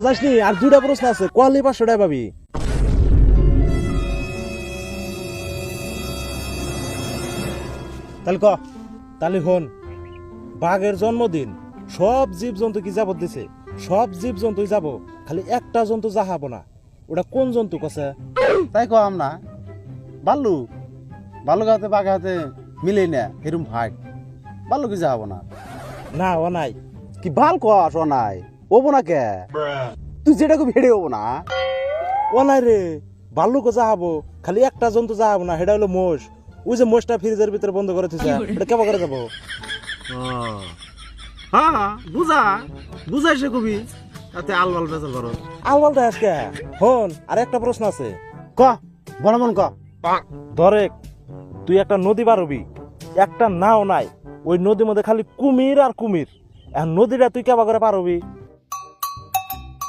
যাসনি আর দুইটা প্রশ্ন আছে কোয়ালি 500 টাকা পাবি। তাহলে ক তাহলে হন বাঘের জন্মদিন সব জীব জন্তু কি যাবত দিছে সব জীব জন্তুই যাব খালি একটা জন্তু যাহাবো না ওটা কোন জন্তু কছে তাই কম না বাল্লু বাল্লুক হাতে বাঘে হাতে মিলেই না এরম ভাগ বাল্লু কি যাবো না না ও নাই কি ভাল কস ও নাই ওবো না কে তুই যেটাকে ভেড়ে হবো না ও নাই রে ভাল্লুকও যাহাবো খালি একটা জন্তু যাহাবো না সেটা হলো মোষ ওই যে মোষটা ফ্রিজের ভিতরে বন্ধ করে থুইছে এটা কেমন করে যাবো হ্যাঁ বুঝা বুঝাইছে কবি তাতে আলবাল বেজাল করো আলবালটা আজকে হন আর একটা প্রশ্ন আছে ক বনমন ক ধরেক তুই একটা নদী পারবি একটা নাও নাই ওই নদীর মধ্যে খালি কুমির আর কুমির এখন নদীটা তুই কেবা করে পারবি